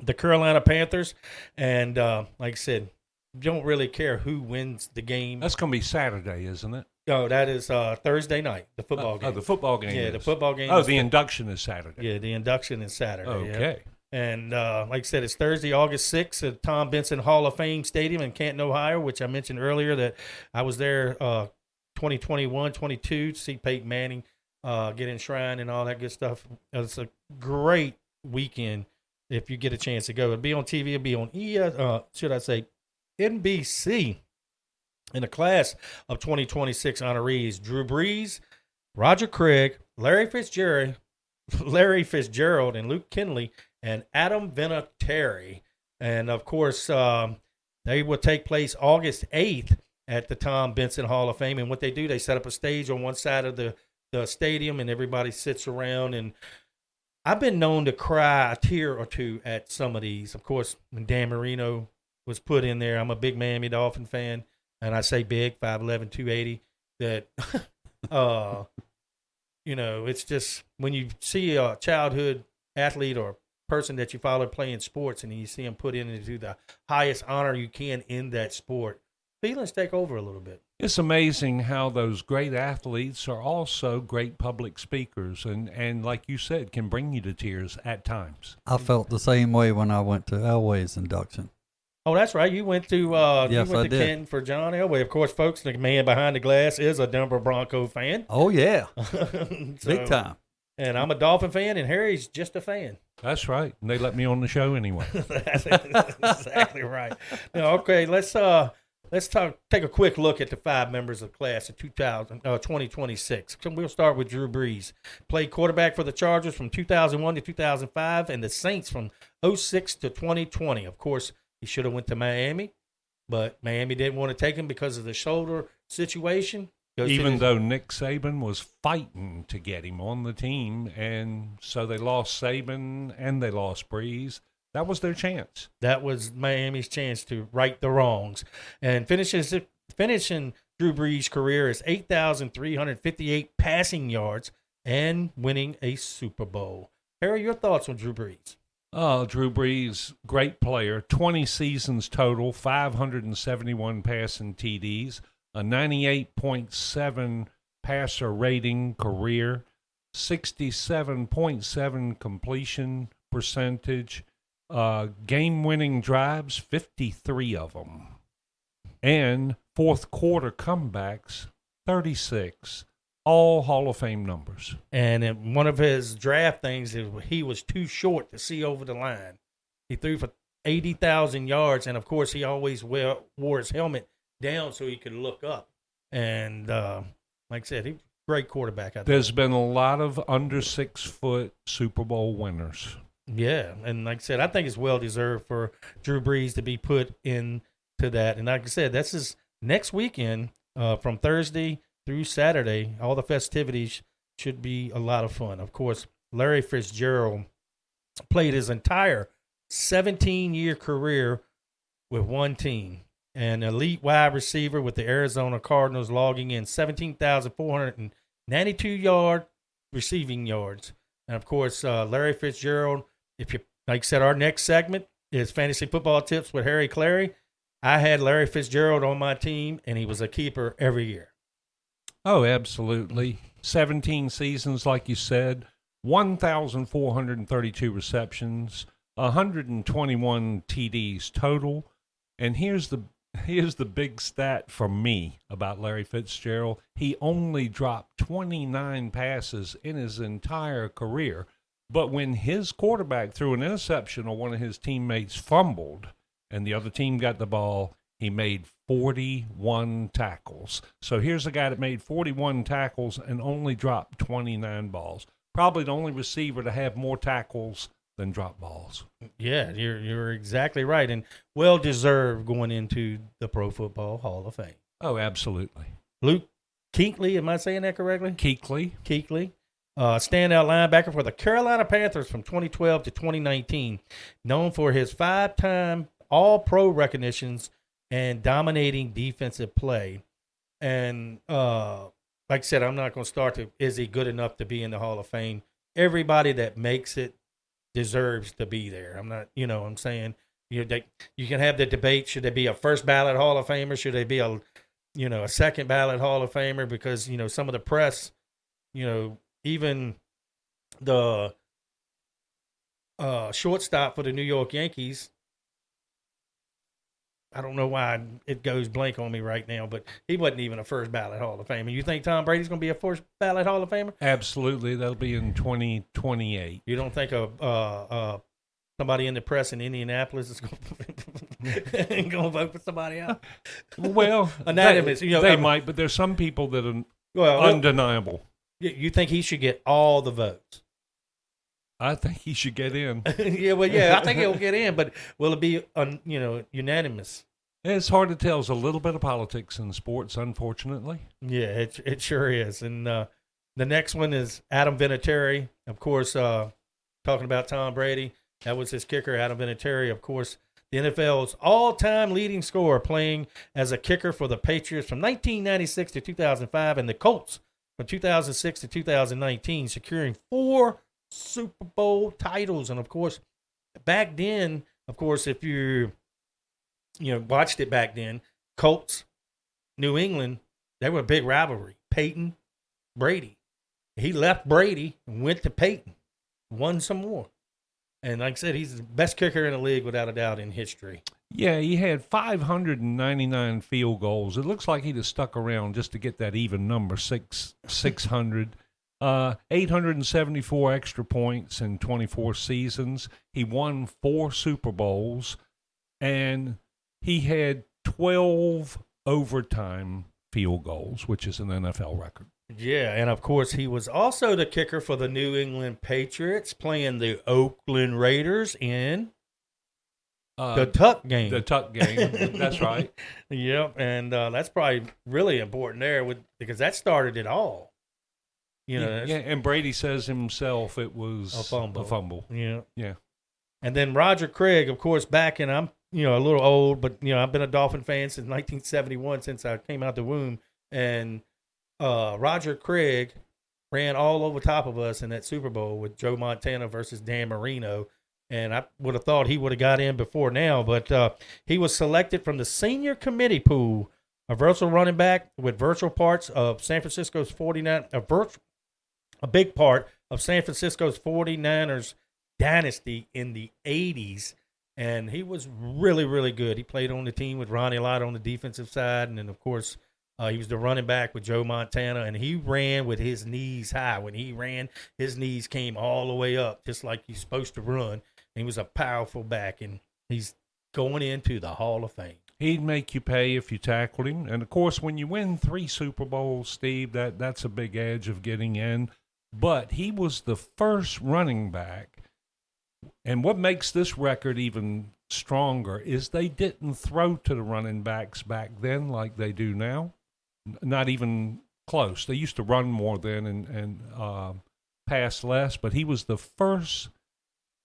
the Carolina Panthers. And like I said, don't really care who wins the game. That's going to be Saturday, isn't it? No, that is Thursday night, the football game. Oh, the football game. Yeah, the football game. Oh, the induction is Saturday. Yeah, the induction is Saturday. Okay. Yeah. And like I said, it's Thursday, August 6th at Tom Benson Hall of Fame Stadium in Canton, Ohio, which I mentioned earlier that I was there 2021, 22 to see Peyton Manning get enshrined and all that good stuff. It's a great weekend if you get a chance to go. It'll be on TV. It'll be on NBC. In the class of 2026 honorees, Drew Brees, Roger Craig, Larry Fitzgerald, and Luke Kinley, and Adam Vinatieri. And, of course, they will take place August 8th at the Tom Benson Hall of Fame. And what they do, they set up a stage on one side of the stadium, and everybody sits around. And I've been known to cry a tear or two at some of these. Of course, when Dan Marino was put in there, I'm a big Miami Dolphin fan, and I say big, 5'11", 280. That, it's just when you see a childhood athlete or person that you follow playing sports, and you see them put into the highest honor you can in that sport, feelings take over a little bit. It's amazing how those great athletes are also great public speakers, and like you said, can bring you to tears at times. I felt the same way when I went to Elway's induction. Oh, that's right. You went to yes, I did. Canton for John Elway. Of course, folks, the man behind the glass is a Denver Bronco fan. Oh, yeah. So, big time. And I'm a Dolphin fan, and Harry's just a fan. That's right. And they let me on the show anyway. That's exactly right. Now, okay, let's take a quick look at the 5 members of the class of 2026. So we'll start with Drew Brees. Played quarterback for the Chargers from 2001 to 2005, and the Saints from 2006 to 2020. Of course, he should have went to Miami, but Miami didn't want to take him because of the shoulder situation. Even though Nick Saban was fighting to get him on the team, and so they lost Saban and they lost Brees. That was their chance. That was Miami's chance to right the wrongs. And finishing Drew Brees' career is 8,358 passing yards and winning a Super Bowl. Harry, your thoughts on Drew Brees? Drew Brees, great player. 20 seasons total, 571 passing TDs, a 98.7 passer rating career, 67.7 completion percentage, game-winning drives, 53 of them, and fourth quarter comebacks, 36. All Hall of Fame numbers. And in one of his draft things, he was too short to see over the line. He threw for 80,000 yards, and of course, he always wore his helmet down so he could look up. And like I said, he was a great quarterback. There's been a lot of under 6 foot Super Bowl winners. Yeah, and like I said, I think it's well deserved for Drew Brees to be put into that. And like I said, that's his next weekend from Thursday through Saturday. All the festivities should be a lot of fun. Of course, Larry Fitzgerald played his entire 17-year career with one team. An elite wide receiver with the Arizona Cardinals, logging in 17,492 receiving yards. And of course, Larry Fitzgerald, like I said, our next segment is Fantasy Football Tips with Harry Clary. I had Larry Fitzgerald on my team, and he was a keeper every year. Oh, absolutely. 17 seasons, like you said, 1,432 receptions, 121 TDs total. And here's the big stat from me about Larry Fitzgerald. He only dropped 29 passes in his entire career. But when his quarterback threw an interception or one of his teammates fumbled and the other team got the ball, he made 41 tackles. So here's a guy that made 41 tackles and only dropped 29 balls. Probably the only receiver to have more tackles than drop balls. Yeah, you're exactly right, and well deserved going into the Pro Football Hall of Fame. Oh, absolutely. Luke Kuechly, am I saying that correctly? Kuechly, standout linebacker for the Carolina Panthers from 2012 to 2019, known for his 5-time All-Pro recognitions and dominating defensive play. And like I said, I'm not going to start to, is he good enough to be in the Hall of Fame? Everybody that makes it deserves to be there. I'm not, what I'm saying, you can have the debate, should they be a first ballot Hall of Famer? Should they be a second ballot Hall of Famer? Because, some of the press, even the shortstop for the New York Yankees, I don't know why it goes blank on me right now, but he wasn't even a first ballot Hall of Famer. You think Tom Brady's going to be a first ballot Hall of Famer? Absolutely. That'll be in 2028. You don't think somebody in the press in Indianapolis is going to vote for somebody else? Well, anonymous. They might, but there's some people that are undeniable. You think he should get all the votes? I think he should get in. I think he'll get in, but will it be unanimous? It's hard to tell. There's a little bit of politics in sports, unfortunately. Yeah, it sure is. And the next one is Adam Vinatieri. Of course, talking about Tom Brady. That was his kicker, Adam Vinatieri. Of course, the NFL's all-time leading scorer, playing as a kicker for the Patriots from 1996 to 2005 and the Colts from 2006 to 2019, securing 4 Super Bowl titles. And, of course, back then, of course, if you watched it back then, Colts, New England, they were a big rivalry. Peyton, Brady. He left Brady and went to Peyton, won some more. And like I said, he's the best kicker in the league without a doubt in history. Yeah, he had 599 field goals. It looks like he'd have stuck around just to get that even number, 600. 874 extra points in 24 seasons. He won 4 Super Bowls, and he had 12 overtime field goals, which is an NFL record. Yeah, and of course, he was also the kicker for the New England Patriots, playing the Oakland Raiders in the Tuck game. The Tuck game, that's right. Yep, and that's probably really important there because that started it all. And Brady says himself it was a fumble. Yeah. And then Roger Craig, of course, back in, I'm a little old, but I've been a Dolphin fan since 1971, since I came out the womb, and Roger Craig ran all over top of us in that Super Bowl with Joe Montana versus Dan Marino. And I would have thought he would have got in before now, but he was selected from the senior committee pool, a versatile running back with virtual parts of San Francisco's 49ers, a big part of San Francisco's 49ers dynasty in the 80s. And he was really, really good. He played on the team with Ronnie Lott on the defensive side. And then, of course, he was the running back with Joe Montana, and he ran with his knees high. When he ran, his knees came all the way up, just like he's supposed to run. He was a powerful back, and he's going into the Hall of Fame. He'd make you pay if you tackled him. And, of course, when you win 3 Super Bowls, Steve, that's a big edge of getting in. But he was the first running back. And what makes this record even stronger is they didn't throw to the running backs back then like they do now. Not even close. They used to run more then and pass less, but he was the first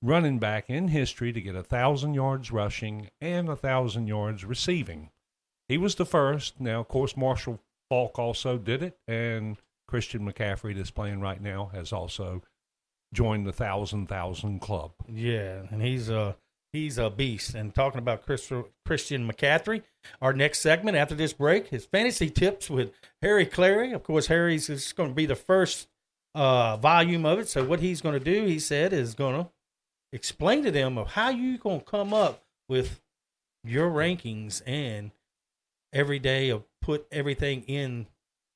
running back in history to get 1,000 yards rushing and 1,000 yards receiving. He was the first. Now, of course, Marshall Faulk also did it, and Christian McCaffrey, that's playing right now, has also joined the 1,000 club. Yeah, and he's a beast. And talking about Christian McCaffrey, our next segment after this break is Fantasy Tips with Harry Clary. Of course, Harry's is going to be the first volume of it. So what he's going to do, he said, is going to explain to them of how you going to come up with your rankings and every day put everything in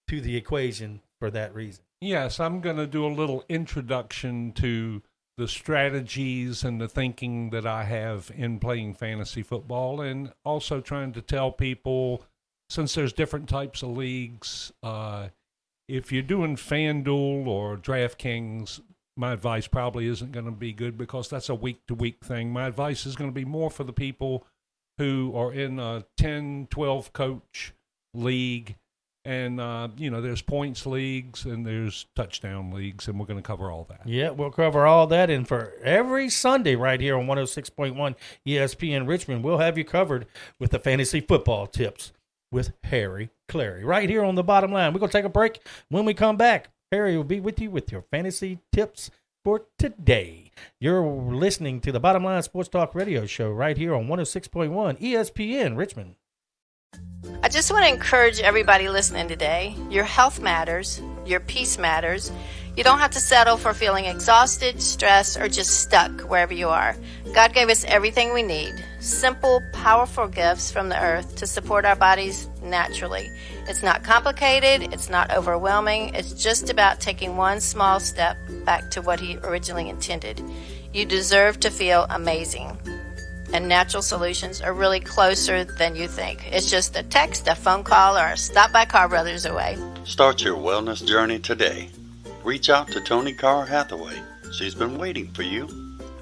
to the equation for that reason. Yes, I'm going to do a little introduction to the strategies and the thinking that I have in playing fantasy football, and also trying to tell people, since there's different types of leagues, if you're doing FanDuel or DraftKings, my advice probably isn't going to be good because that's a week-to-week thing. My advice is going to be more for the people who are in a 10, 12 coach league. And, there's points leagues and there's touchdown leagues, and we're going to cover all that. Yeah, we'll cover all that. And for every Sunday right here on 106.1 ESPN Richmond, we'll have you covered with the fantasy football tips with Harry Clary right here on the Bottom Line. We're going to take a break. When we come back, Harry will be with you with your fantasy tips for today. You're listening to the Bottom Line Sports Talk Radio Show right here on 106.1 ESPN Richmond. I just want to encourage everybody listening today. Your health matters. Your peace matters. You don't have to settle for feeling exhausted, stressed, or just stuck wherever you are. God gave us everything we need. Simple, powerful gifts from the earth to support our bodies naturally. It's not complicated. It's not overwhelming. It's just about taking one small step back to what He originally intended. You deserve to feel amazing. And natural solutions are really closer than you think. It's just a text, a phone call, or a stop by Carr Brothers away. Start your wellness journey today. Reach out to Tony Carr Hathaway. She's been waiting for you.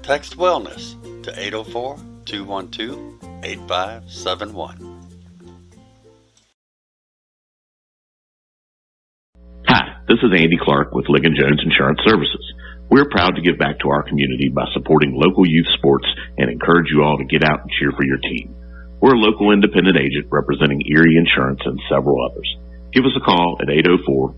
Text wellness to 804-212-8571. this is Andy Clark with Ligon Jones Insurance Services. We're proud to give back to our community by supporting local youth sports and encourage you all to get out and cheer for your team. We're a local independent agent representing Erie Insurance and several others. Give us a call at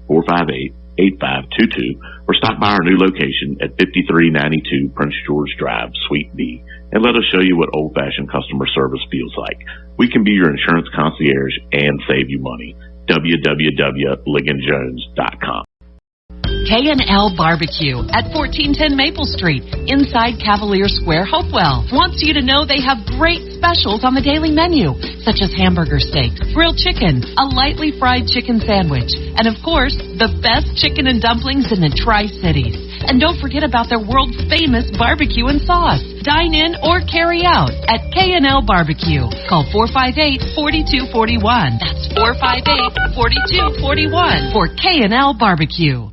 804-458-8522 or stop by our new location at 5392 Prince George Drive, Suite B, and let us show you what old-fashioned customer service feels like. We can be your insurance concierge and save you money. www.ligonjones.com. K&L Barbecue at 1410 Maple Street, inside Cavalier Square, Hopewell, wants you to know they have great specials on the daily menu, such as hamburger steaks, grilled chicken, a lightly fried chicken sandwich, and of course, the best chicken and dumplings in the Tri-Cities. And don't forget about their world-famous barbecue and sauce. Dine in or carry out at K&L Barbecue. Call 458-4241. That's 458-4241 for K&L Barbecue.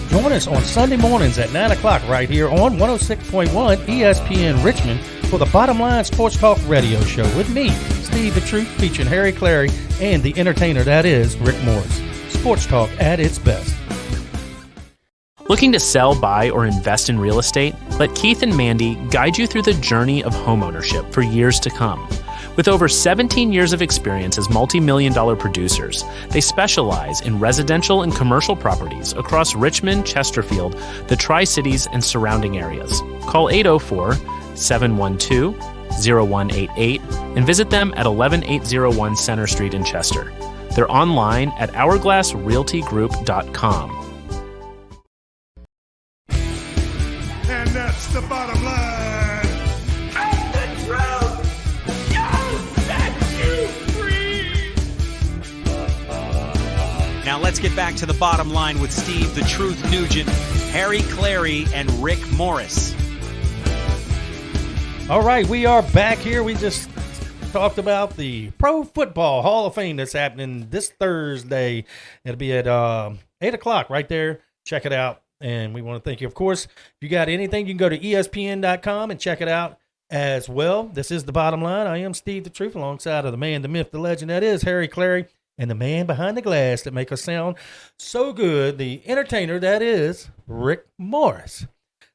Join us on Sunday mornings at 9 o'clock right here on 106.1 ESPN Richmond for the Bottom Line Sports Talk Radio Show with me, Steve the Truth, featuring Harry Clary and the entertainer that is Rick Morris. Sports Talk at its best. Looking to sell, buy, or invest in real estate? Let Keith and Mandy guide you through the journey of homeownership for years to come. With over 17 years of experience as multi-million-dollar producers, they specialize in residential and commercial properties across Richmond, Chesterfield, the Tri-Cities, and surrounding areas. Call 804-712-0188 and visit them at 11801 Center Street in Chester. They're online at hourglassrealtygroup.com. And that's the bottom line. Now let's get back to the bottom line with Steve the Truth Nugent, Harry Clary, and Rick Morris. All right, we are back here. We just talked about the Pro Football Hall of Fame that's happening this Thursday. It'll be at 8 o'clock right there. Check it out. And we want to thank you. Of course, if you got anything, you can go to ESPN.com and check it out as well. This is the bottom line. I am Steve the Truth, alongside of the man, the myth, the legend that is Harry Clary, and the man behind the glass that make us sound so good, the entertainer that is Rick Morris.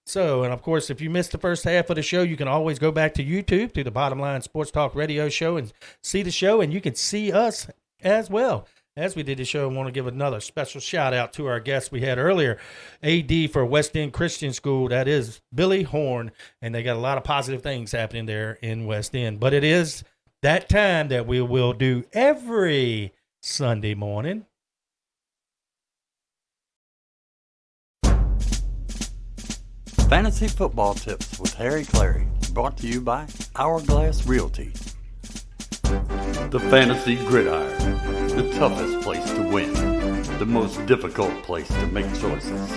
So, and of course, if you missed the first half of the show, you can always go back to YouTube, to the Bottom Line Sports Talk Radio Show, and see the show, and you can see us as well. As we did the show, I want to give another special shout out to our guest we had earlier, AD for West End Christian School, that is Billy Horne, and they got a lot of positive things happening there in West End. But it is that time that we will do every Sunday morning. Fantasy Football Tips with Harry Clary, brought to you by Hourglass Realty. The Fantasy Gridiron, the toughest place to win, the most difficult place to make choices.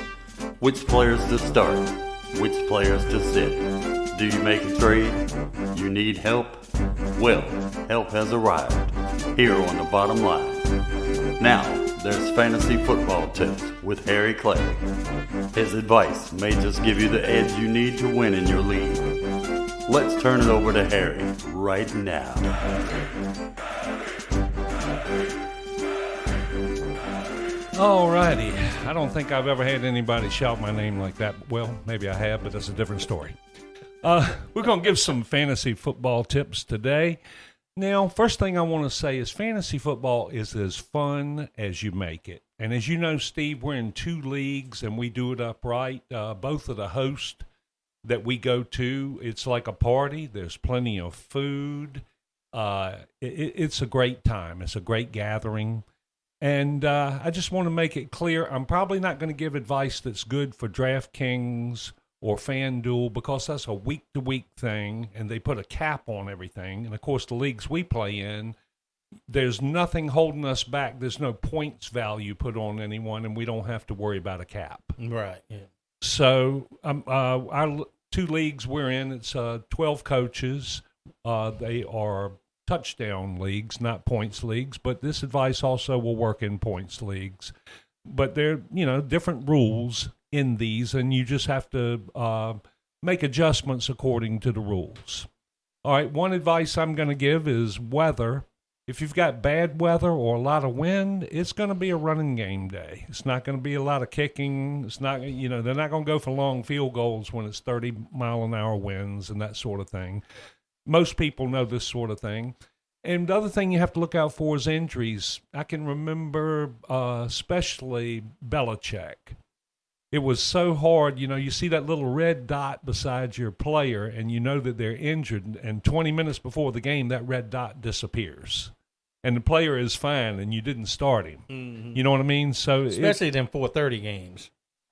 Which players to start, which players to sit. Do you make a trade? You need help? Well, help has arrived here on the Bottom Line. Now, there's Fantasy Football Tips with Harry Clary. His advice may just give you the edge you need to win in your league. Let's turn it over to Harry right now. Alrighty. I don't think I've ever had anybody shout my name like that. Well, maybe I have, but that's a different story. We're going to give some fantasy football tips today. Now, first thing I want to say is fantasy football is as fun as you make it. And as you know, Steve, we're in 2 leagues, and we do it upright. Both of the hosts that we go to, it's like a party. There's plenty of food. It's a great time. It's a great gathering. And I just want to make it clear, I'm probably not going to give advice that's good for DraftKings or FanDuel, because that's a week-to-week thing, and they put a cap on everything. And, of course, the leagues we play in, there's nothing holding us back. There's no points value put on anyone, and we don't have to worry about a cap. Right, yeah. So our 2 leagues we're in, it's 12 coaches. They are touchdown leagues, not points leagues, but this advice also will work in points leagues. But they're, different rules in these, and you just have to make adjustments according to the rules. All right, one advice I'm going to give is weather If you've got bad weather or a lot of wind, it's going to be a running game day. It's not going to be a lot of kicking. It's not, they're not going to go for long field goals when it's 30-mile-an-hour winds and that sort of thing. Most people know this sort of thing. And the other thing you have to look out for is injuries. I can remember especially Belichick. It was so hard, you see that little red dot beside your player and you know that they're injured, and 20 minutes before the game, that red dot disappears. And the player is fine and you didn't start him. Mm-hmm. You know what I mean? So especially them 4:30 games.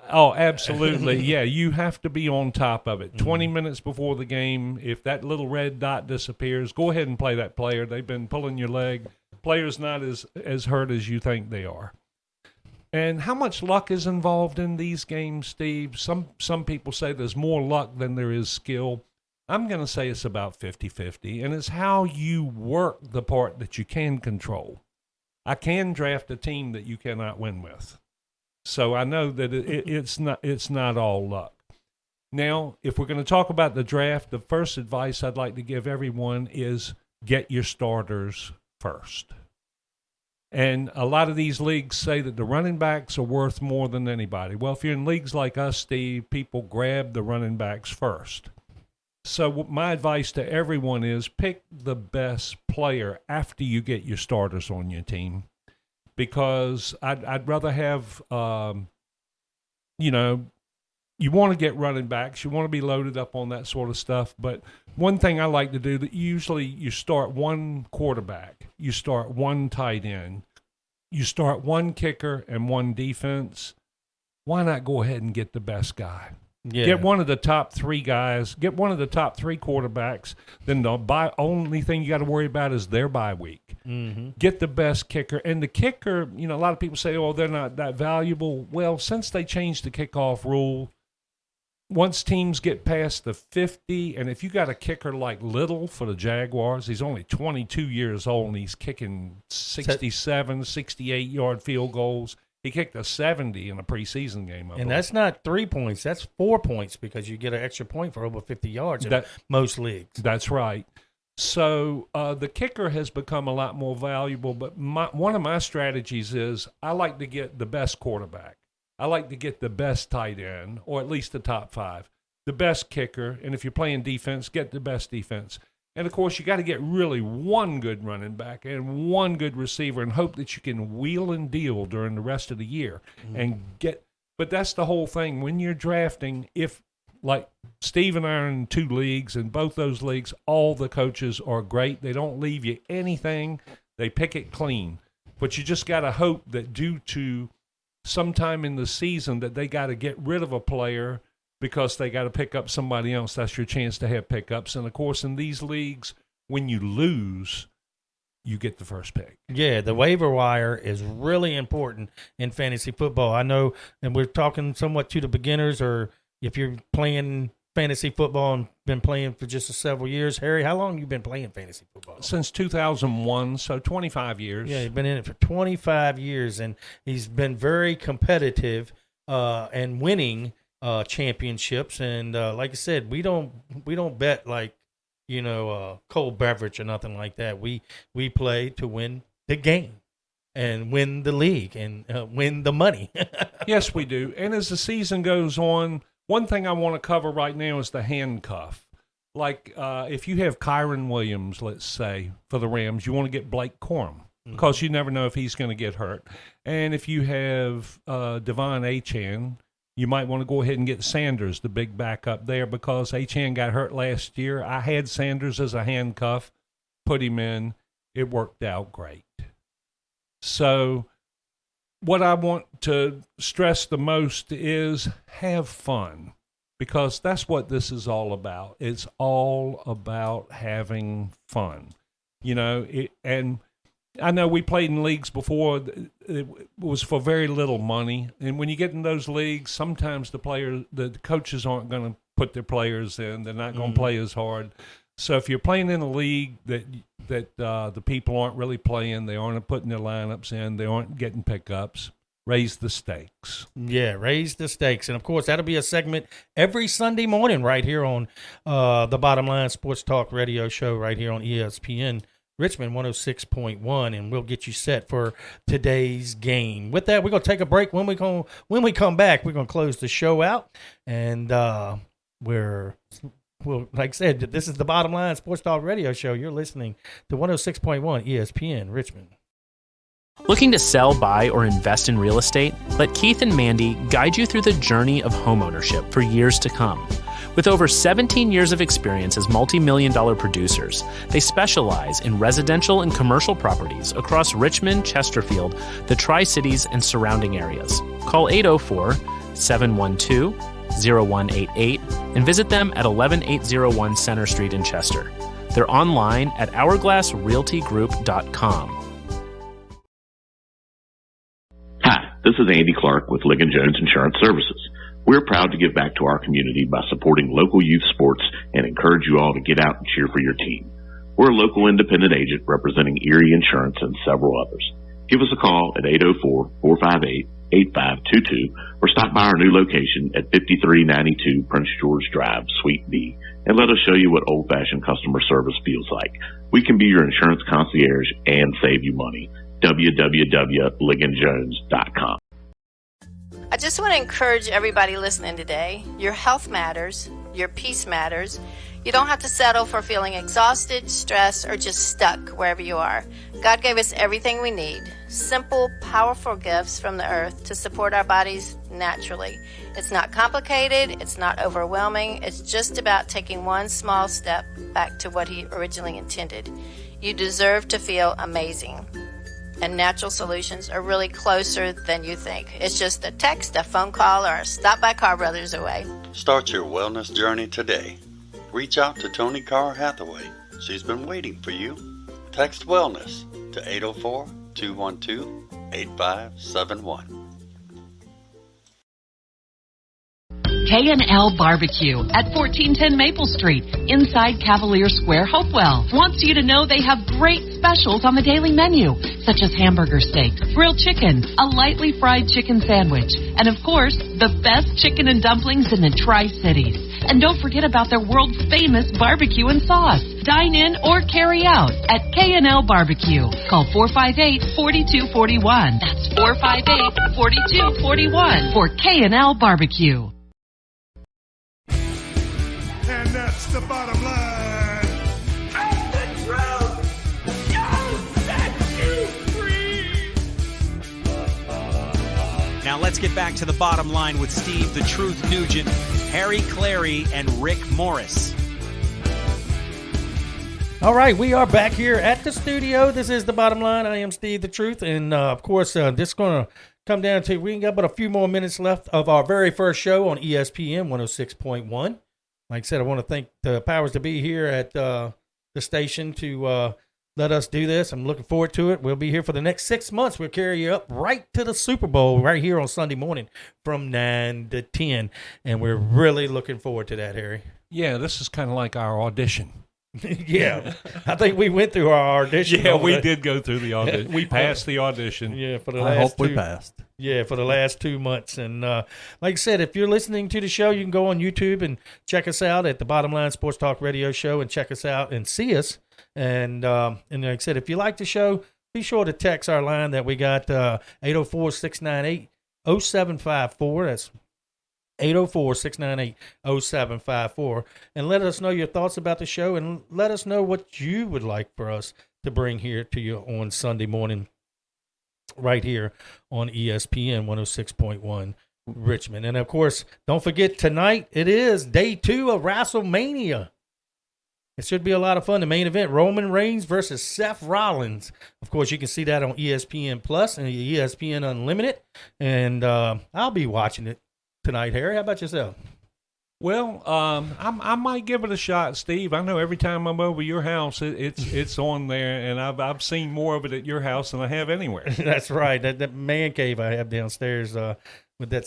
Oh, absolutely. Yeah, you have to be on top of it. 20 minutes before the game, if that little red dot disappears, go ahead and play that player. They've been pulling your leg. Player's not as hurt as you think they are. And how much luck is involved in these games, Steve? Some people say there's more luck than there is skill. I'm going to say it's about 50-50, and it's how you work the part that you can control. I can draft a team that you cannot win with. So I know that it's not all luck. Now, if we're going to talk about the draft, the first advice I'd like to give everyone is get your starters first. And a lot of these leagues say that the running backs are worth more than anybody. Well, if you're in leagues like us, Steve, people grab the running backs first. So my advice to everyone is pick the best player after you get your starters on your team, because I'd rather have, you want to get running backs. You want to be loaded up on that sort of stuff. But one thing I like to do, that usually you start one quarterback, you start one tight end, you start one kicker and one defense. Why not go ahead and get the best guy? Yeah. Get one of the top three guys. Get one of the top three quarterbacks. Then the only thing you got to worry about is their bye week. Mm-hmm. Get the best kicker. And the kicker, a lot of people say, oh, they're not that valuable. Well, since they changed the kickoff rule, once teams get past the 50, and if you got a kicker like Little for the Jaguars, he's only 22 years old, and he's kicking 67, 68-yard field goals. He kicked a 70 in a preseason game. And that's not 3 points. That's 4 points, because you get an extra point for over 50 yards in most leagues. That's right. So the kicker has become a lot more valuable, but one of my strategies is I like to get the best quarterback. I like to get the best tight end, or at least the top 5, the best kicker, and if you're playing defense, get the best defense. And, of course, you got to get really one good running back and one good receiver and hope that you can wheel and deal during the rest of the year. But that's the whole thing. When you're drafting, if, like Steve and I are in 2 leagues, and both those leagues, all the coaches are great. They don't leave you anything. They pick it clean. But you just got to hope that due to sometime in the season that they got to get rid of a player because they got to pick up somebody else. That's your chance to have pickups. And, of course, in these leagues, when you lose, you get the first pick. Yeah, the waiver wire is really important in fantasy football. I know, and we're talking somewhat to the beginners, or if you're playing fantasy football and been playing for just several years. Harry, how long have you been playing fantasy football? Since 2001, so 25 years. Yeah, he's been in it for 25 years, and he's been very competitive and winning championships. And like I said, we don't bet like cold beverage or nothing like that. We play to win the game and win the league and win the money. Yes, we do. And as the season goes on, one thing I want to cover right now is the handcuff. Like if you have Kyron Williams, let's say, for the Rams, you want to get Blake Corum, because you never know if he's going to get hurt. And if you have Devon Achane, you might want to go ahead and get Sanders, the big backup there, because Achane got hurt last year. I had Sanders as a handcuff, put him in. It worked out great. So what I want to stress the most is have fun, because that's what this is all about. It's all about having fun. And I know we played in leagues before. It was for very little money. And when you get in those leagues, sometimes the coaches aren't going to put their players in. They're not going to play as hard. So if you're playing in a league that the people aren't really playing, they aren't putting their lineups in, they aren't getting pickups, raise the stakes. Yeah, raise the stakes. And, of course, that'll be a segment every Sunday morning right here on the Bottom Line Sports Talk radio show right here on ESPN Richmond 106.1, and we'll get you set for today's game. With that, we're going to take a break. When we come back, we're going to close the show out, and well, like I said, this is the Bottom Line Sports Talk Radio Show. You're listening to 106.1 ESPN Richmond. Looking to sell, buy, or invest in real estate? Let Keith and Mandy guide you through the journey of homeownership for years to come. With over 17 years of experience as multi-million-dollar producers, they specialize in residential and commercial properties across Richmond, Chesterfield, the Tri-Cities, and surrounding areas. Call 804-712-0188 and visit them at 11801 Center Street in Chester. They're online at hourglassrealtygroup.com. Hi, this is Andy Clark with Ligon Jones Insurance Services. We're proud to give back to our community by supporting local youth sports and encourage you all to get out and cheer for your team. We're a local independent agent representing Erie Insurance and several others. Give us a call at 804-458-8522 or stop by our new location at 5392 Prince George Drive, Suite B, and let us show you what old-fashioned customer service feels like. We can be your insurance concierge and save you money. www.ligonjones.com. I just want to encourage everybody listening today. Your health matters. Your peace matters. You don't have to settle for feeling exhausted, stressed, or just stuck wherever you are. God gave us everything we need. Simple, powerful gifts from the earth to support our bodies naturally. It's not complicated. It's not overwhelming. It's just about taking one small step back to what He originally intended. You deserve to feel amazing. And natural solutions are really closer than you think. It's just a text, a phone call, or a stop by Carr Brothers away. Start your wellness journey today. Reach out to Tony Carr Hathaway. She's been waiting for you. Text wellness to 804-212-8571. K&L Barbecue at 1410 Maple Street, inside Cavalier Square, Hopewell, wants you to know they have great specials on the daily menu, such as hamburger steaks, grilled chicken, a lightly fried chicken sandwich, and of course, the best chicken and dumplings in the Tri-Cities. And don't forget about their world-famous barbecue and sauce. Dine in or carry out at K&L Barbecue. Call 458-4241. That's 458-4241 for K&L Barbecue. And that's the bottom line. And the truth shall set you free. Now let's get back to the bottom line with Steve the Truth Nugent, Harry Clary, and Rick Morris. All right, we are back here at the studio. This is the Bottom Line. I am Steve the Truth, and of course, this is going to come down to, we ain't got but a few more minutes left of our very first show on ESPN 106.1. Like I said, I want to thank the powers to be here at the station to let us do this. I'm looking forward to it. We'll be here for the next 6 months. We'll carry you up right to the Super Bowl right here on Sunday morning from 9 to 10. And we're really looking forward to that, Harry. Yeah, this is kind of like our audition. Yeah, I think we went through our audition. Yeah, we did go through the audition. We passed the audition. Yeah, for the I last hope we passed. Yeah, for the last 2 months. And like I said, if you're listening to the show, you can go on YouTube and check us out at the Bottom Line Sports Talk Radio Show and check us out and see us. And like I said, if you like the show, be sure to text our line that we got 804-698-0754. That's 804-698-0754. And let us know your thoughts about the show, and let us know what you would like for us to bring here to you on Sunday morning right here on ESPN 106.1 Richmond. And, of course, don't forget tonight it is day 2 of WrestleMania. It should be a lot of fun. The main event, Roman Reigns versus Seth Rollins. Of course, you can see that on ESPN Plus and ESPN Unlimited. And I'll be watching it tonight, Harry. How about yourself? Well, I might give it a shot, Steve. I know every time I'm over your house, it's on there, and I've seen more of it at your house than I have anywhere. That's right. That man cave I have downstairs with that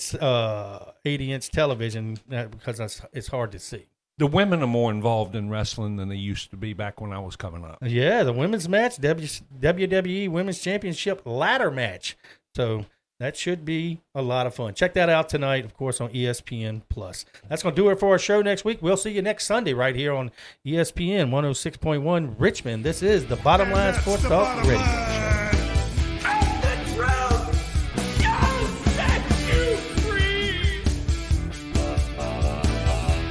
80-inch television because it's hard to see. The women are more involved in wrestling than they used to be back when I was coming up. Yeah, the women's match, WWE Women's Championship ladder match. So That should be a lot of fun. Check that out tonight, of course, on ESPN+. That's going to do it for our show next week. We'll see you next Sunday right here on ESPN 106.1 Richmond. This is the Bottom Line Sports Talk Radio Show.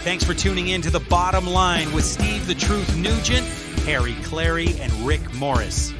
Thanks for tuning in to The Bottom Line with Steve the Truth Nugent, Harry Clary, and Rick Morris.